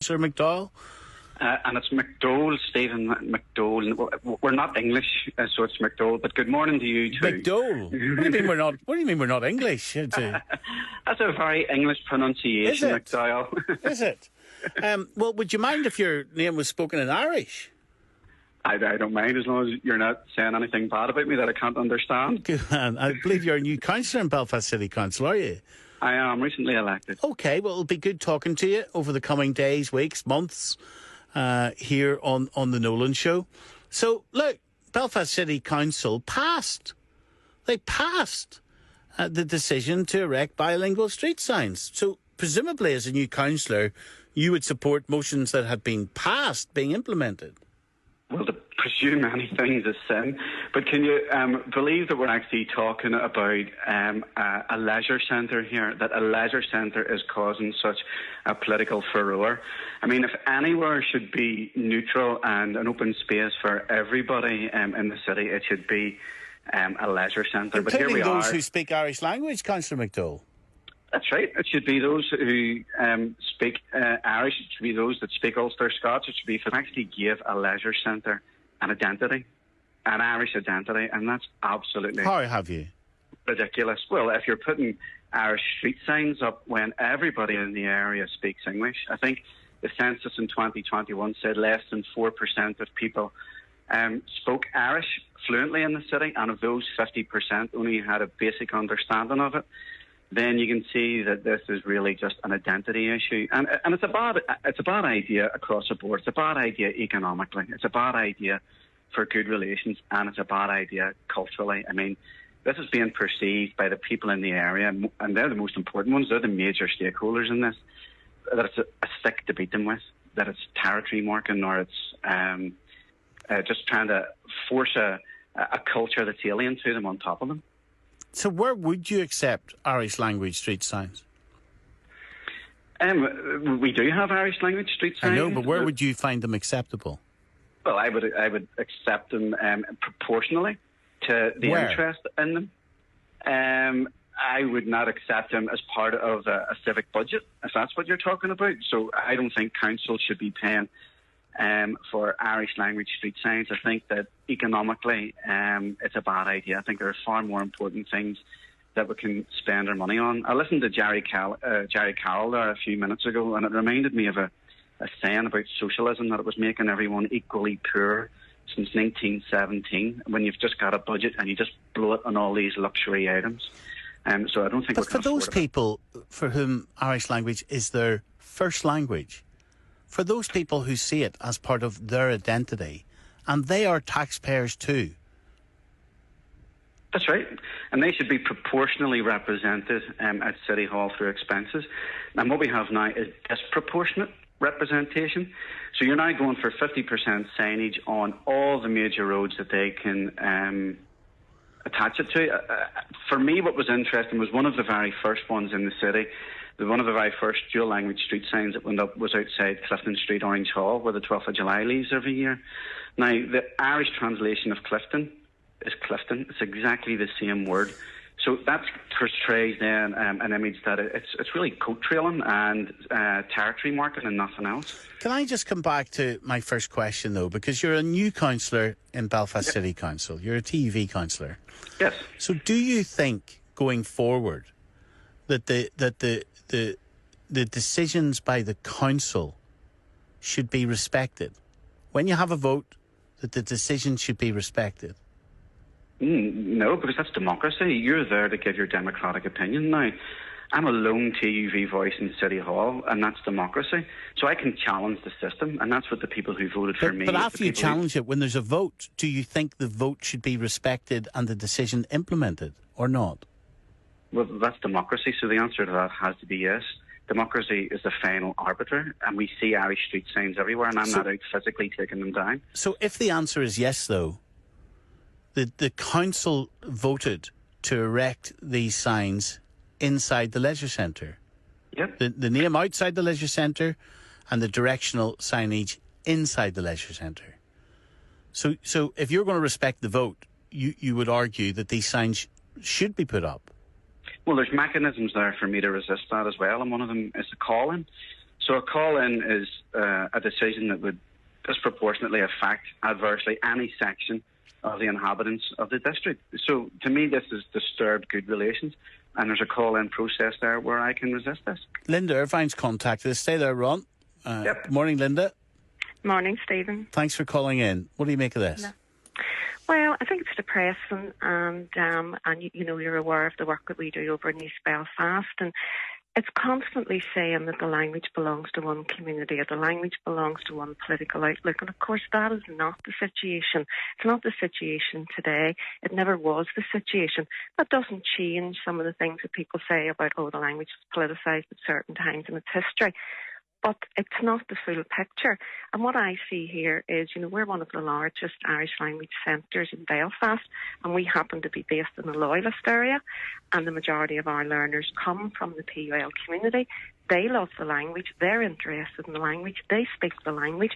Sir McDowell? And it's McDowell, Stephen McDowell. We're not English, so it's McDowell. But good morning to you too. McDowell? What do you mean we're not? What do you mean we're not English? That's a very English pronunciation, McDowell. Is it? Well, would you mind if your name was spoken in Irish? I don't mind, as long as you're not saying anything bad about me that I can't understand. Good man. I believe you're a new councillor in Belfast City Council, are you? I am, recently elected. Okay, well, it'll be good talking to you over the coming days, weeks, months, here on the Nolan Show. So, look, Belfast City Council passed. They passed the decision to erect bilingual street signs. So, presumably, as a new councillor, you would support motions that had been passed being implemented. Well, to presume anything is a sin, but can you believe that we're actually talking about a leisure centre here, that a leisure centre is causing such a political furore? I mean, if anywhere should be neutral and an open space for everybody in the city, it should be a leisure centre. But here we are. Including those who speak Irish language, Councillor McDowell. That's right. It should be those who speak Irish. It should be those that speak Ulster Scots. It should be for actually give a leisure centre an identity, an Irish identity, and that's absolutely how have you ridiculous. Well, if you're putting Irish street signs up when everybody in the area speaks English, I think the census in 2021 said less than 4% of people spoke Irish fluently in the city, and of those, 50% only had a basic understanding of it. Then you can see that this is really just an identity issue. And it's a bad idea across the board. It's a bad idea economically. It's a bad idea for good relations, and it's a bad idea culturally. I mean, this is being perceived by the people in the area, and they're the most important ones. They're the major stakeholders in this, that it's a stick to beat them with, that it's territory marking, or it's just trying to force a culture that's alien to them on top of them. So where would you accept Irish language street signs? We do have Irish language street signs. I know, but where would you find them acceptable? Well, I would accept them proportionally to the interest in them. I would not accept them as part of a civic budget, if that's what you're talking about. So I don't think council should be paying for Irish language street signs. I think that economically it's a bad idea. I think there are far more important things that we can spend our money on. I listened to Jerry Carroll there a few minutes ago, and it reminded me of a saying about socialism, that it was making everyone equally poor since 1917, when you've just got a budget and you just blow it on all these luxury items. So I don't think. But for those people for whom Irish language is their first language, for those people who see it as part of their identity, and they are taxpayers too. That's right. And they should be proportionally represented at City Hall through expenses. And what we have now is disproportionate representation. So you're now going for 50% signage on all the major roads that they can attach it to. For me, what was interesting was one of the very first ones in the city. One of the very first dual language street signs that went up was outside Clifton Street, Orange Hall, where the 12th of July leaves every year. Now, the Irish translation of Clifton is Clifton. It's exactly the same word. So that portrays then an image that it's really coat trailing and territory marking and nothing else. Can I just come back to my first question, though, because you're a new councillor in Belfast City Council. You're a TV councillor. Yes. So do you think, going forward, that the decisions by the council should be respected? When you have a vote, that the decision should be respected? No, because that's democracy. You're there to give your democratic opinion. Now, I'm a lone TUV voice in City Hall, and that's democracy. So I can challenge the system, and that's what the people who voted for me... But after you challenge it, when there's a vote, do you think the vote should be respected and the decision implemented, or not? Well, that's democracy, so the answer to that has to be yes. Democracy is the final arbiter, and we see Irish street signs everywhere, and I'm not out physically taking them down. So if the answer is yes, though, the council voted to erect these signs inside the leisure centre. Yep. The name outside the leisure centre and the directional signage inside the leisure centre. So if you're going to respect the vote, you would argue that these signs should be put up. Well, there's mechanisms there for me to resist that as well, and one of them is the call-in. So a call-in is a decision that would disproportionately affect adversely any section of the inhabitants of the district. So to me, this has disturbed good relations, and there's a call-in process there where I can resist this. Linda Irvine's contacted us. Stay there, Ron. Yep. Morning, Linda. Morning, Stephen. Thanks for calling in. What do you make of this? No. Well, I think it's depressing, and you're aware of the work that we do over in East Belfast, and it's constantly saying that the language belongs to one community or the language belongs to one political outlook. And of course, that is not the situation. It's not the situation today. It never was the situation. That doesn't change some of the things that people say about, the language is politicised at certain times in its history. But it's not the full picture. And what I see here is, we're one of the largest Irish language centres in Belfast, and we happen to be based in the Loyalist area, and the majority of our learners come from the PUL community. They love the language, they're interested in the language, they speak the language.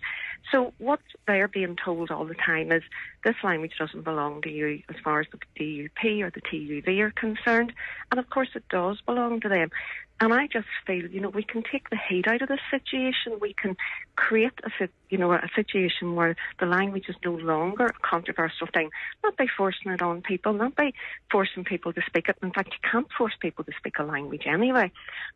So what they're being told all the time is, this language doesn't belong to you as far as the DUP or the TUV are concerned. And of course it does belong to them. And I just feel, we can take the heat out of this situation. We can create a situation where the language is no longer a controversial thing, not by forcing it on people, not by forcing people to speak it. In fact, you can't force people to speak a language anyway.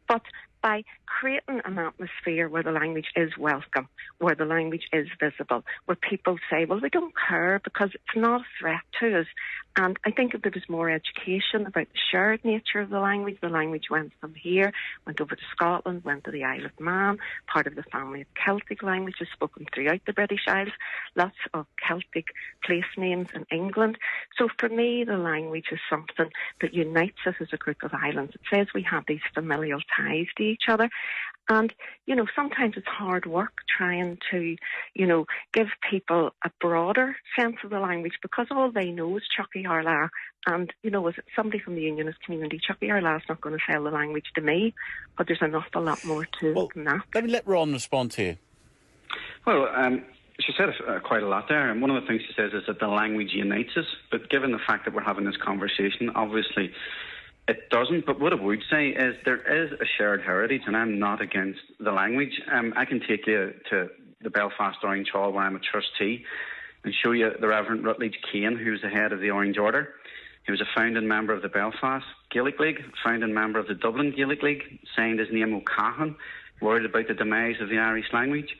But by creating an atmosphere where the language is welcome, where the language is visible, where people say, well, we don't care because it's not a threat to us. And I think if there was more education about the shared nature of the language went from here, went over to Scotland, went to the Isle of Man, part of the family of Celtic languages spoken throughout the British Isles, lots of Celtic place names in England. So for me, the language is something that unites us as a group of islands. It says we have these familial ties to each other. And, sometimes it's hard work trying to, give people a broader sense of the language, because all they know is Chucky Arla. And, as somebody from the Unionist community, Chucky Arla is not going to sell the language to me, but there's an awful lot more to it than that. Let me let Ron respond to you. Well, she said quite a lot there, and one of the things she says is that the language unites us. But given the fact that we're having this conversation, obviously it doesn't. But what I would say is there is a shared heritage, and I'm not against the language. I can take you to the Belfast Orange Hall, where I'm a trustee, and show you the Reverend Rutledge Kane, who's the head of the Orange Order. He was a founding member of the Belfast Gaelic League, founding member of the Dublin Gaelic League, signed his name O'Cahan, worried about the demise of the Irish language.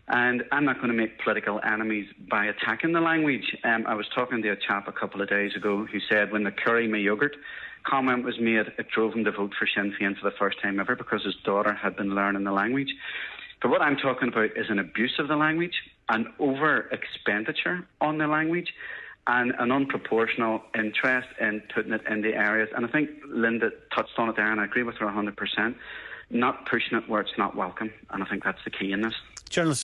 And I'm not going to make political enemies by attacking the language. I was talking to a chap a couple of days ago who said when the curry me yoghurt comment was made, it drove him to vote for Sinn Féin for the first time ever because his daughter had been learning the language. But what I'm talking about is an abuse of the language, an over-expenditure on the language, and an unproportional interest in putting it in the areas. And I think Linda touched on it there, and I agree with her 100%, not pushing it where it's not welcome. And I think that's the key in this. Journalist